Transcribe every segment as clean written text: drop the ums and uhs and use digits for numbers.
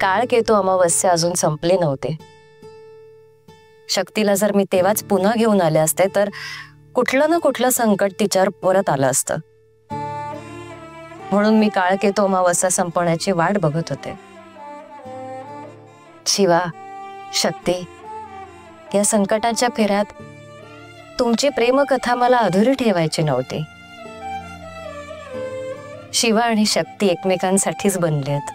काळकेतू अमावस्या अजून संपले नव्हते. शक्तीला जर मी तेव्हाच पुन्हा घेऊन आले असते तर कुठलं ना कुठलं संकट तिच्यावर परत आलं असतं. म्हणून मी काळकेतू अमावस्या संपण्याची वाट बघत होते. शिवा, शक्ती, या संकटाच्या फेऱ्यात तुमची प्रेमकथा मला अधुरी ठेवायची नव्हती. शिवा आणि शक्ती एकमेकांसाठीच बनलेत.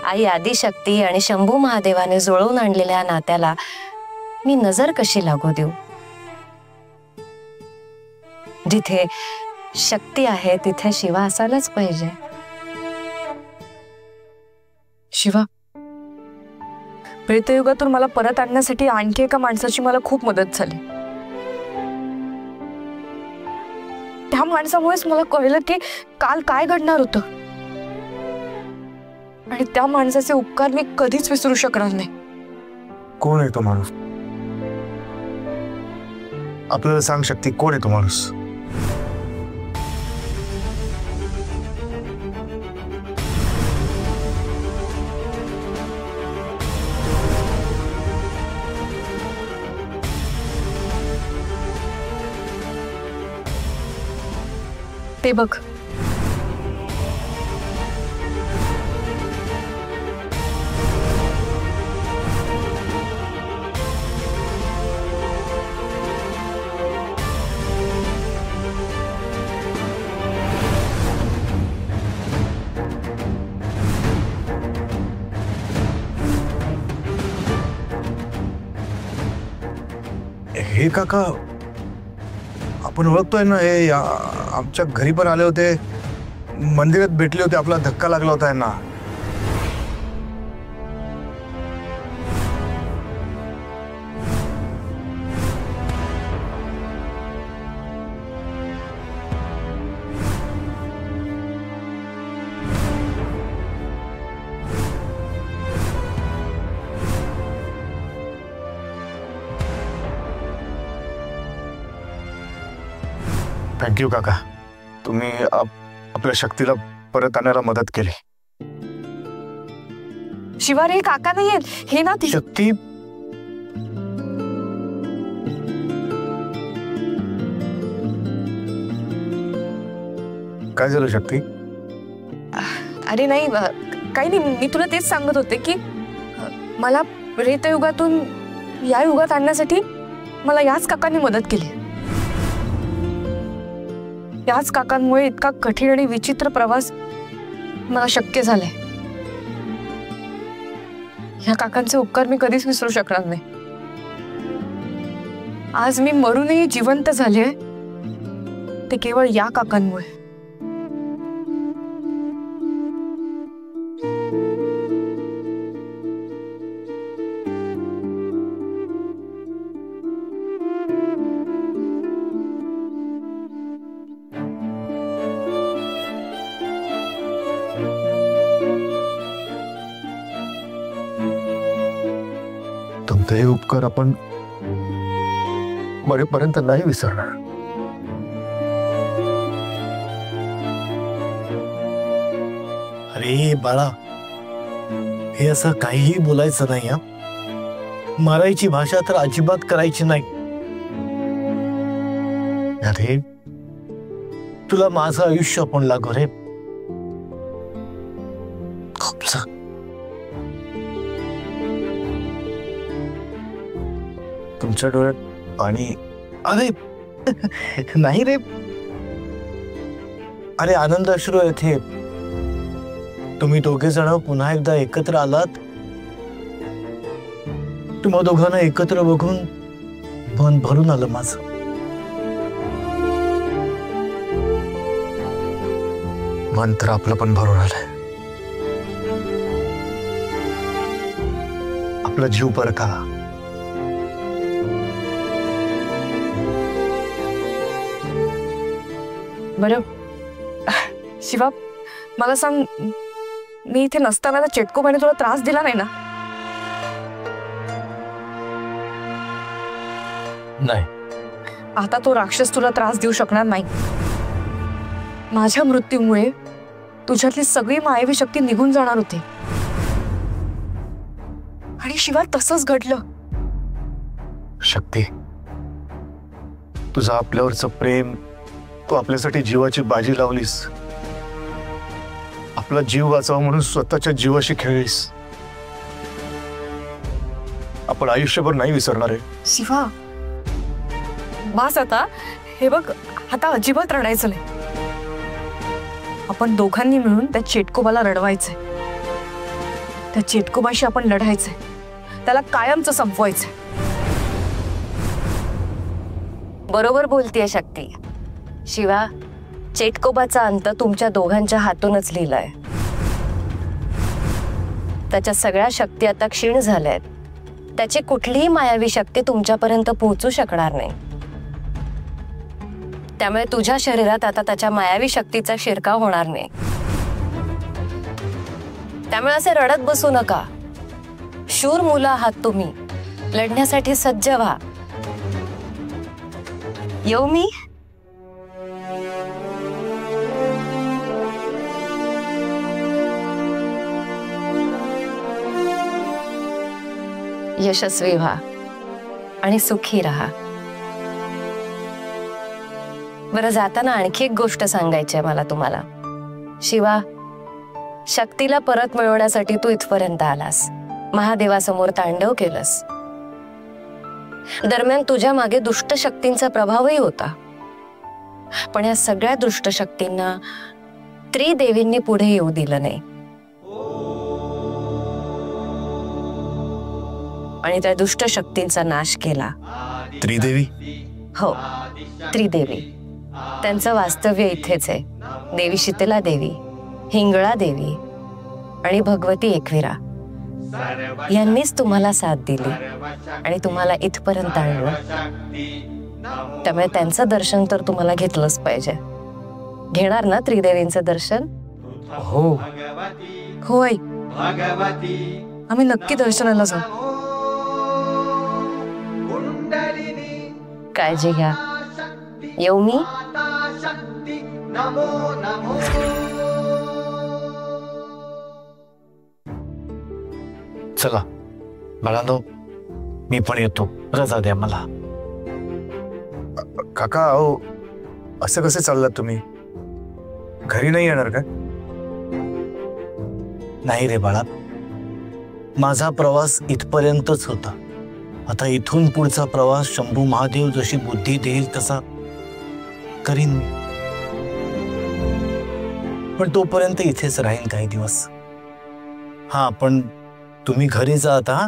आई आदिशक्ती आणि शंभू महादेवाने जुळवून आणलेल्या नात्याला मी नजर कशी लागू देऊ? जिथे शक्ती आहे तिथे शिवा असायलाच पाहिजे. शिवा, प्रेतयुगातून मला परत आणण्यासाठी आणखी एका माणसाची मला खूप मदत झाली. त्या माणसामुळेच मला कळलं की काल काय घडणार होतं, आणि त्या माणसाचे उपकार मी कधीच विसरू शकणार नाही. कोण आहे तो माणूस? आपल्याला सांग शक्ती, कोण आहे तो माणूस? ते बघ. हे काका आपण ओळखतोय ना? हे आमच्या घरी पण आले होते, मंदिरात भेटले होते, आपला धक्का लागला होता यांना. थँक्यू काका, तुम्ही आपल्या शक्तीला परत आणायला मदत केली. शिवा रे, काका नाहीये हे ना ती शक्ती. काय झालं शक्ती? अरे नाही, काही नाही. मी तुला तेच सांगत होते की मला प्रेतयुगातून या युगात आणण्यासाठी मला याच काकांनी मदत केली. याच काकांमुळे इतका कठीण आणि विचित्र प्रवास मला शक्य झालाय. या काकांचे उपकार मी कधीच विसरू शकणार नाही. आज मी मरूनही जिवंत झाले ते केवळ या काकांमुळे. तुमचे हे उपकार आपण मरेपर्यंत नाही विसरणार. अरे बाळा, हे असं काहीही बोलायचं नाही. हा, मारायची भाषा तर अजिबात करायची नाही. अरे तुला माझं आयुष्य पण लागू रे. तुमच्या डोळ्यात पाणी? अरे नाही रे, अरे आनंद अश्रू आहेत हे. तुम्ही दोघे जण पुन्हा एकदा एकत्र आलात. तुम्हा दोघांना एकत्र बघून मन भरून आलं माझं. मन तर आपलं पण भरून आलंय. आपला जीव परका. बरं शिवा, मला सांग, मी इथे नसताना चेटकोबाने तुला त्रास दिला नाही ना? नाही. आता तो राक्षस तुला त्रास देऊ शकणार नाही. माझ्या मृत्यूमुळे तुझ्यातली सगळी मायावी शक्ती निघून जाणार होती. आणि शिवा तसंच घडलं. शक्ती, तुझं आपल्यावरचं प्रेम, तू आपल्यासाठी जीवाची बाजी लावलीस, आपला जीव वाचावा म्हणून स्वतःच्या जीवाशी खेळलीस. आपण आयुष्यभर नाही विसरणार आहे. शिवा बास आता. हे बघ, आता अजिबात रडायचं नाही. आपण दोघांनी मिळून त्या चेटकोबाला रडवायचंय. त्या चेटकोबाशी आपण लढायचंय. त्याला कायमचं संपवायचंय. बरोबर बोलतीये शक्ती. शिवा, चेटकोबाचा अंत तुमच्या दोघांच्या हातूनच लिहिलाय. त्याच्या सगळ्या शक्ती आता क्षीण झाल्यात. त्याची कुठलीही मायावी शक्ती तुमच्यापर्यंत पोहोचू शकणार नाही. त्यामुळे तुझ्या शरीरात आता त्याच्या मायावी शक्तीचा शिरकाव होणार नाही. त्यामुळे असे रडत बसू नका. शूर मुलं आहात तुम्ही. लढण्यासाठी सज्ज व्हा. येऊ मी? यशस्वी व्हा आणि सुखी राहा. बरं, जाताना आणखी एक गोष्ट सांगायची आहे मला तुम्हाला. शिवा, शक्तीला परत मिळवण्यासाठी तू इथपर्यंत आलास. महादेवासमोर तांडव केलंस. दरम्यान तुझ्या मागे दुष्ट शक्तींचा प्रभावही होता. पण या सगळ्या दुष्ट शक्तींना त्रिदेवींनी पुढे येऊ दिलं नाही. आणि त्या दुष्ट शक्तींचा नाश केला. त्रिदेवी? हो, त्रिदेवी. त्यांचं वास्तव्य इथेच आहे. देवी शीतला देवी, हिंगळा देवी आणि भगवती एकविरा यांनीच तुम्हाला साथ दिली आणि तुम्हाला इथपर्यंत आणलं. त्यामुळे त्यांचं दर्शन तर तुम्हाला घेतलंच पाहिजे. घेणार ना त्रिदेवींचं दर्शन? हो हो आई, आम्ही नक्की दर्शनाला जाऊ. काळजी घ्या. येऊ मी? चला बाळांनो, मी पण येतो. रजा द्या मला. काका, अहो असं कसं चाललात तुम्ही? घरी नाही येणार का? नाही रे बाळा, माझा प्रवास इथपर्यंतच होता. आता इथून पुढचा प्रवास शंभू महादेव जशी बुद्धी देईल तसा करीन मी. पण तोपर्यंत इथेच राहीन काही दिवस. हा, पण तुम्ही घरी जा आता.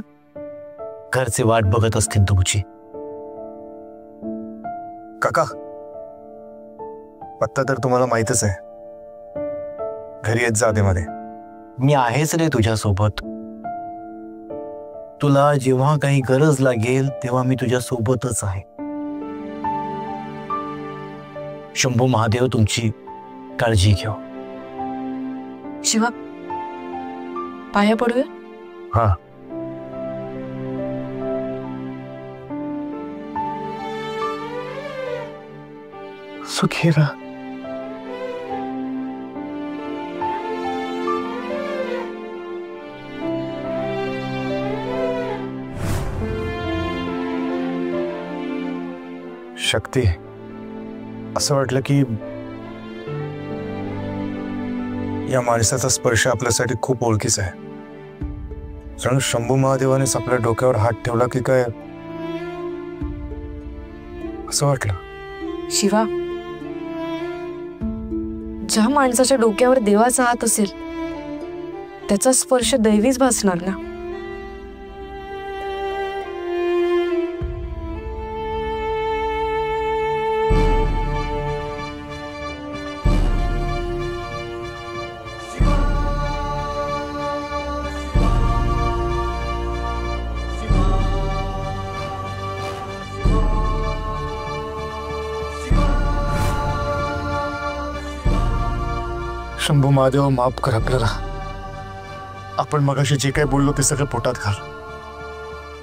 घरचे वाट बघत असतील तुमची. काका, पत्ता तर तुम्हाला माहितच आहे. घरी येत जा मध्ये. मी आहेच रे तुझ्या सोबत. तुला जेव्हा काही गरज लागेल तेव्हा मी तुझ्या सोबतच आहे. शंभू महादेव तुमची काळजी घेऊ. शिवा, पाया पडूया. हा. सुखी राहा. शक्ती, असं वाटलं की या माणसाचा स्पर्श आपल्यासाठी खूप ओळखीचा आहे. जणू शंभू महादेवानेच आपल्या डोक्यावर हात ठेवला की काय, असं वाटलं. शिवा, ज्या माणसाच्या डोक्यावर देवाचा हात असेल त्याचा स्पर्श दैवीच भासणार ना. शंभू महादेव, माफ कर आपल्याला. आपण मगाशी जे काही बोललो ते सगळं पोटात घाल.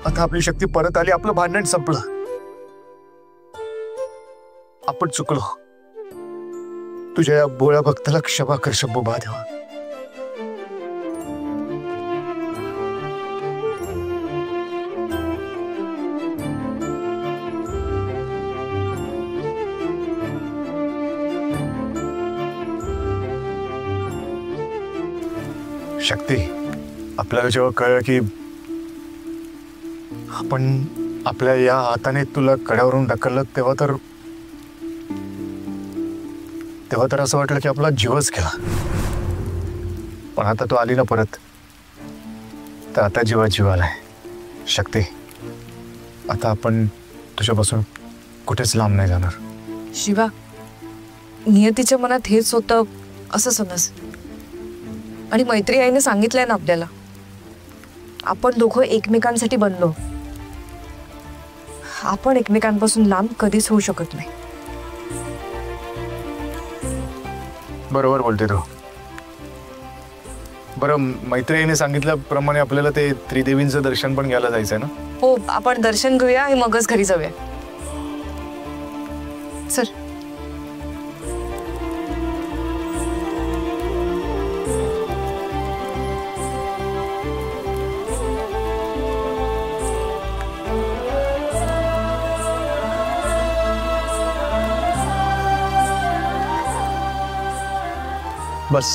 आता आपली शक्ती परत आली. आपलं भांडण संपलं. आपण चुकलो. तुझ्या या बोळ्या भक्ताला क्षमा कर शंभू महादेवा. शक्ती, आपल्याला जेव्हा कळलं की आपण आपल्या या हाताने तुला कड्यावरून ढकललं तेव्हा तर असं वाटलं की आपला जीवच गेला. पण आता तू आली ना परत, तर आता जीव आलाय. शक्ती, आता आपण तुझ्यापासून कुठेच लांब नाही जाणार. शिवा, नियतीच्या मनात हेच होतं असं समज. आणि मैत्री आईने सांगितलंय ना आपल्याला, आपण दोघं एकमेकांसाठी बनलो. आपण एकमेकांपासून लांब कधीच होऊ शकत नाही. बरोबर बोलते तू. बरं, मैत्रिणीने सांगितल्याप्रमाणे आपल्याला ते त्रिदेवींचं दर्शन पण घ्यायला जायचंय ना? हो, आपण दर्शन घेऊया आणि मगच घरी जाऊया. चल. बस.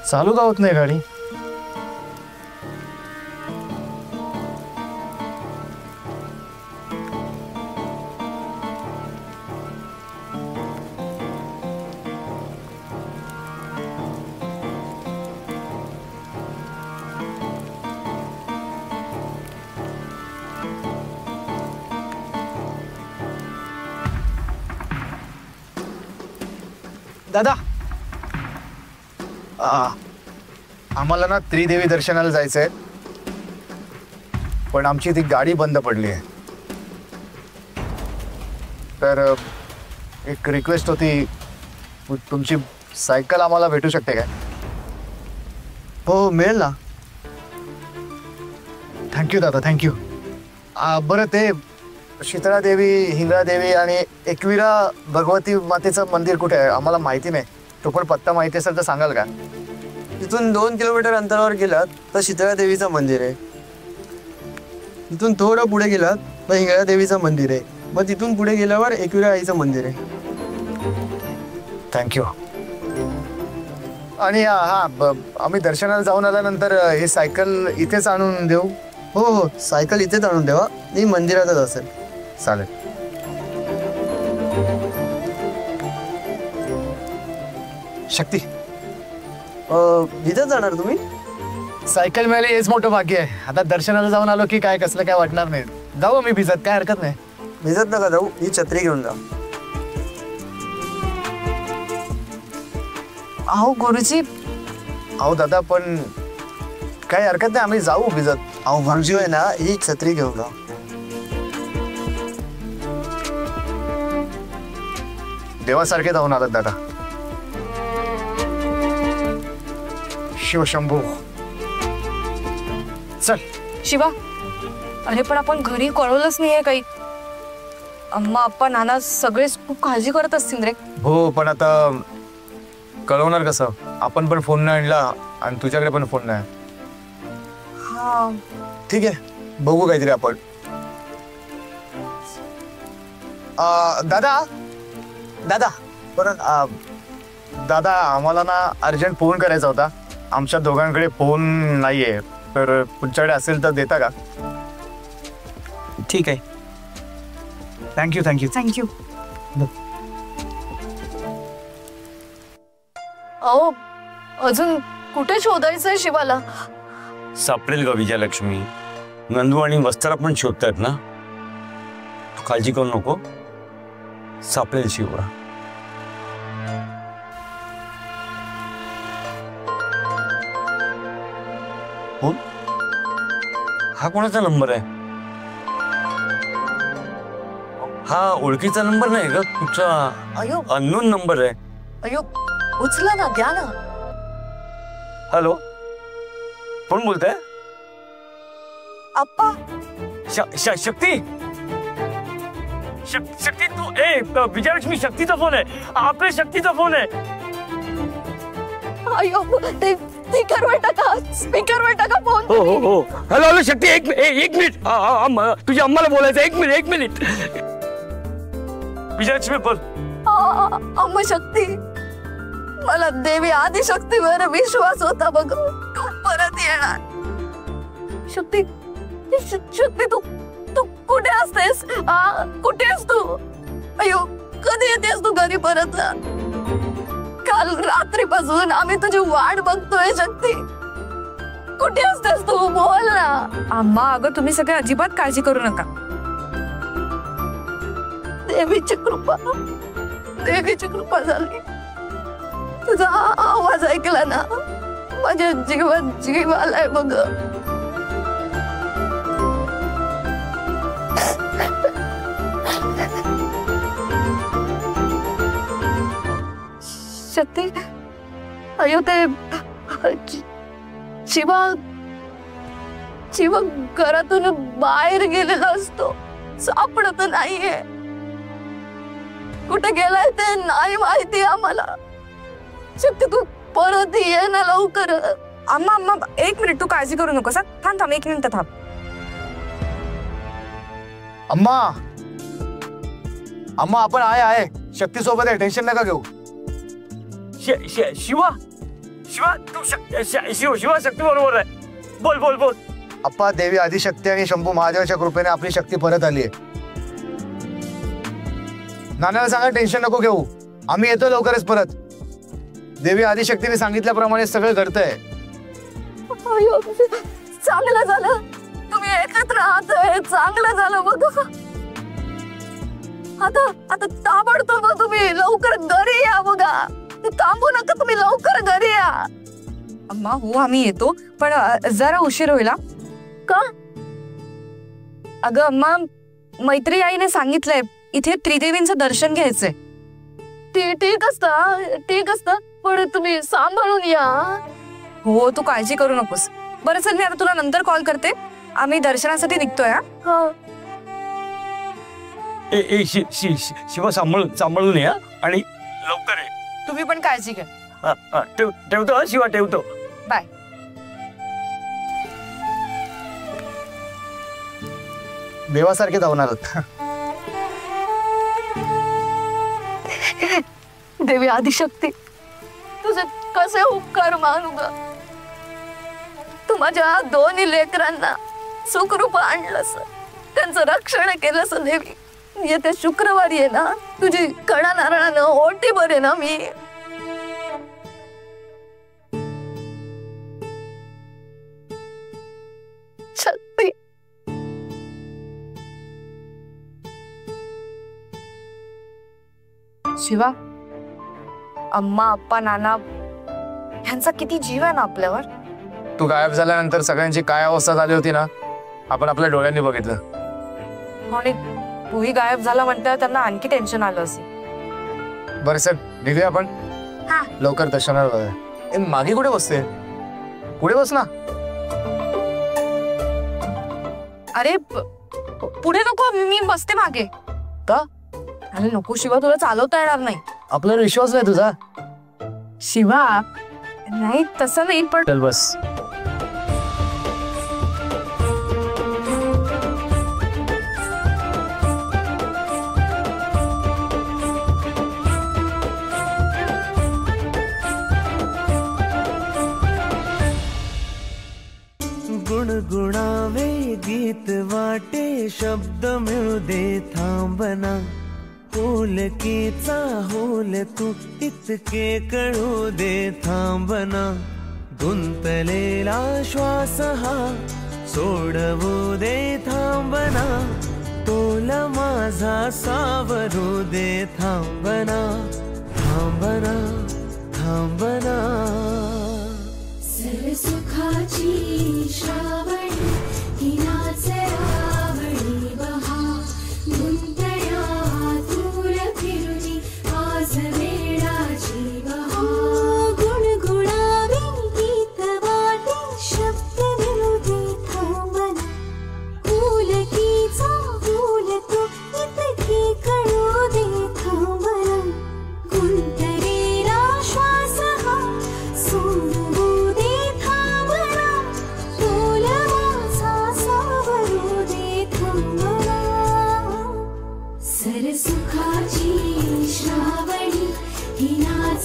चालू का होत नाही गाडी? दादा, आम्हाला ना त्रिदेवी दर्शनाला जायचंय, पण आमची ती गाडी बंद पडली आहे. तर एक रिक्वेस्ट होती, तुमची सायकल आम्हाला भेटू शकते काय? हो, मिळेल ना. थँक्यू दादा, थँक्यू. बरं, ते शीतळा देवी, हिंगळा देवी आणि एकविरा भगवती मातेचं मंदिर कुठे आहे? आम्हाला माहिती नाही. तो पण पत्ता माहिती असेल तर सांगाल का? तिथून 2 किलोमीटर अंतरावर गेलात तर शीतळा देवीचं मंदिर आहे. तिथून थोडं पुढे गेलात तर हिंगळा देवीचं मंदिर आहे. मग तिथून पुढे गेल्यावर एकविरा आईचं मंदिर आहे. थँक्यू. आणि आम्ही दर्शनाला जाऊन आल्यानंतर ही सायकल इथेच आणून देऊ? हो हो, सायकल इथेच आणून देवा, ती मंदिरातच असेल. चालेल. शक्ती, इथेच जाणार तुम्ही? सायकल मिळाली हेच मोठं भाग्य आहे. आता दर्शनाला जाऊन आलो की काय कसलं काय वाटणार नाही. जाऊ आम्ही भिजत, काय हरकत नाही. भिजत नका जाऊ, ही छत्री घेऊन जा. अहो गुरुजी. अहो दादा, पण काही हरकत नाही, आम्ही जाऊ भिजत. अहो भाऊजी आहे ना, ही छत्री घेऊन जा. देवासारखे जाऊन आलात दादा. शिवशंभू. चल. शिवा, अरे पण आपण घरी कळवलंच नाहीये काही. अम्मा, अप्पा, नाना सगळेच खूप काळजी करत असतील रे. हो, पण आता कळवणार कसं? आपण पण फोन नाही आणला आणि तुझ्याकडे पण फोन नाही. हा, ठीक आहे, बघू काहीतरी आपण. दादा दादा परत दादा, आम्हाला ना अर्जंट फोन करायचा होता. आमच्या दोघांकडे फोन नाहीये, तर तुमच्याकडे असेल तर देता का? ठीक आहे. थँक्यू. थँक्यू. अहो, अजून कुठे शोधायचंय शिवाला? सापडेल ग विजयलक्ष्मी. नंदू आणि वस्त्रा पण शोधतायत ना. तू काळजी करू नको, सापडेल शिवला. हो, हा कोणाचा नंबर आहे? हा ओळखीचा नंबर नाही ग, तुझा अयो, अननोन नंबर आहे. अयो, उचला ना, द्या ना. हॅलो, कोण बोलतंय? आप्पा शक्ती शक्ती तू विजयलक्ष्मी शक्तीचा फोन आहे. आपल्या शक्तीचा फोन आहे. अयो ते स्पीकरवर टाका फोन. हो हॅलो शक्ती एक मिनिट तुझ्या अम्माला बोलायचं. एक मिनिट विजयलक्ष्मी बोल. अम्मा शक्ती, मला देवी आदिशक्तीवर विश्वास होता बघ, तू परत येणार. शक्ती तू कुठे असतेस? कुठेस तू? अयो कधी येतेस तू घरी परत? काल रात्रीपासून आम्ही तुझी वाट बघतोय. शक्ती कुठे असतेस तू? बोल ना. अम्मा अगं तुम्ही सगळे अजिबात काळजी करू नका. देवीची कृपा झाली. तुझा आवाज ऐकला ना, माझ्या जीवात जीव आलाय बघ. शक्ती अयो ते शिवा घरातून बाहेर गेलेला असतो, सापडत नाहीये. कुठे गेलाय ते नाही माहिती आम्हाला. शक्ती तू परत ये ना लवकर. अम्मा एक मिनिट, तू काळजी करू नकोस. थांब 1 मिनिट थांब. अम्मा आपण आहे. शक्ती सोबत आहे, टेन्शन नका घेऊ. शिवा तू शिवा शक्ती बरोबर आहे. बोल. अप्पा, देवी आदिशक्ती आणि शंभू महादेवाच्या कृपेने आपली शक्ती परत आली आहे. नानाला सांगा टेन्शन नको घेऊ, आम्ही येतो लवकरच परत. देवी आदिशक्तीने सांगितल्याप्रमाणे सगळं घडतंय. चांगलं झालं तुम्ही एकत्र राहतोय, चांगलं झालं बघ. आता ताबडतोब तुम्ही लवकर घरी या बघा. थांबू नका, तुम्ही लवकर घरी या. अम्मा हो आम्ही येतो, पण जरा उशीर होईल. का? अगं अम्मा, मैत्री आईने सांगितलंय इथे त्रिदेवींचं दर्शन घ्यायचंय. ठीक असतं पण तुम्ही सांभाळून या. हो तू काळजी करू नकोस. बरं चल, मी आता तुला नंतर कॉल करते. आम्ही दर्शनासाठी निघतोय. शिवा सांभाळून या आणि लवकर ये. तुम्ही पण काळजी घ्या. ठेवतो शिवा, ठेवतो. बाय. देवासारखे धावून आलात. देवी आदिशक्ती, तुझे कसे उपकार मानू ग. तू माझ्या दोन्ही लेकरांना सुखरूप आणलंस, त्यांचं रक्षण केलंस. देवी येत्या शुक्रवारी आहे ना, तुझी कडा नारळानं ओटी भरे ना मी. शक्ती शिवा, अम्मा अप्पा नाना ह्यांचा किती जीव आहे ना आपल्यावर. तू गायब झाल्यानंतर सगळ्यांची काय अवस्था झाली होती ना, आपण आपल्या डोळ्यांनी बघितलं. आणि तूही गायब झाला म्हणल्यावर त्यांना आणखी टेन्शन आलं असेल. बरं सर, निघूया आपण. लवकर दर्शनाला बघा. मागे कुठे बसते? पुढे बस ना. अरे पुढे नको, मी बसते मागे. का? अरे नको शिवा, तुला चालवता येणार नाही. आपल्याला विश्वास नाही तुझा. शिवा नाही तसं नाही, पण चल बस. गुणगुणावे गीत वाटे, शब्द मिळू दे थांबना. होलकीचा होल तू इतके कळू दे थांबना. गुंतलेला श्वास हा सोडवू दे थांबना. तोल माझा सावरू दे थांबना. थांबना थांबना. सुखाची श्रावणी हिनाचे आवडी बहार. गुंतया दूर फिरुनी आज वेळाची बहार. गुणगुणावे गीत वाटे, शब्द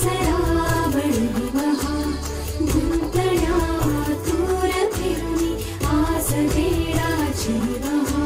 श्रावणी बहा गुंतण्या दूर फिरुनी आस वेळाची बहा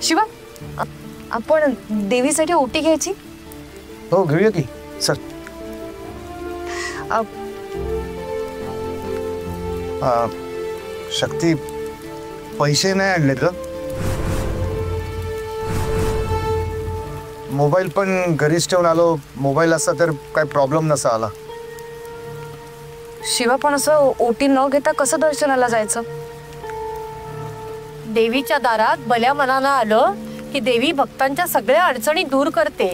शिवा, आपण देवीसाठी ओटी घ्यायची. हो घेऊया की. सर शक्ती पैसे नाही आणलेत ग. मोबाईल पण घरीच ठेवून आलो. मोबाईल असता तर काय प्रॉब्लेम नसा आला. शिवा, पण असं ओटी न घेता कसं दर्शनाला जायचं? देवीच्या दारात भल्या मनानं आलं की देवी भक्तांच्या सगळ्या अडचणी दूर करते.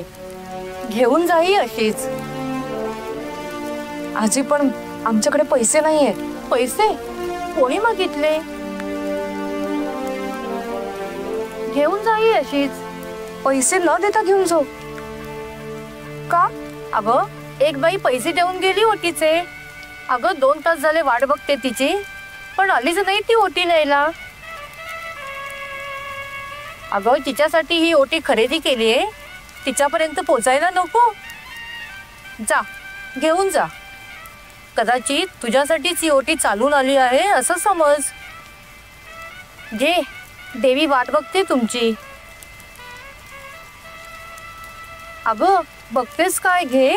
घेऊन जाई अशीच. आजी, पण आमच्याकडे पैसे नाहीये. पैसे कोणी मागितले? घेऊन जाई अशीच. पैसे न देता घेऊन जाऊ का? अगं, एक बाई पैसे देऊन गेली ओटीचे. अगं 2 तास झाले वाट बघते तिची, पण आलीच नाही ती ओटी न्यायला. अगं, तिच्यासाठी ही ओटी खरेदी केली आहे, तिच्यापर्यंत पोचायला नको? जा, घेऊन जा. कदाचित तुझ्यासाठीच ही ओटी चालून आली आहे असं समज. घे, देवी वाट बघते तुमची. अगं, बघतेस काय? घे.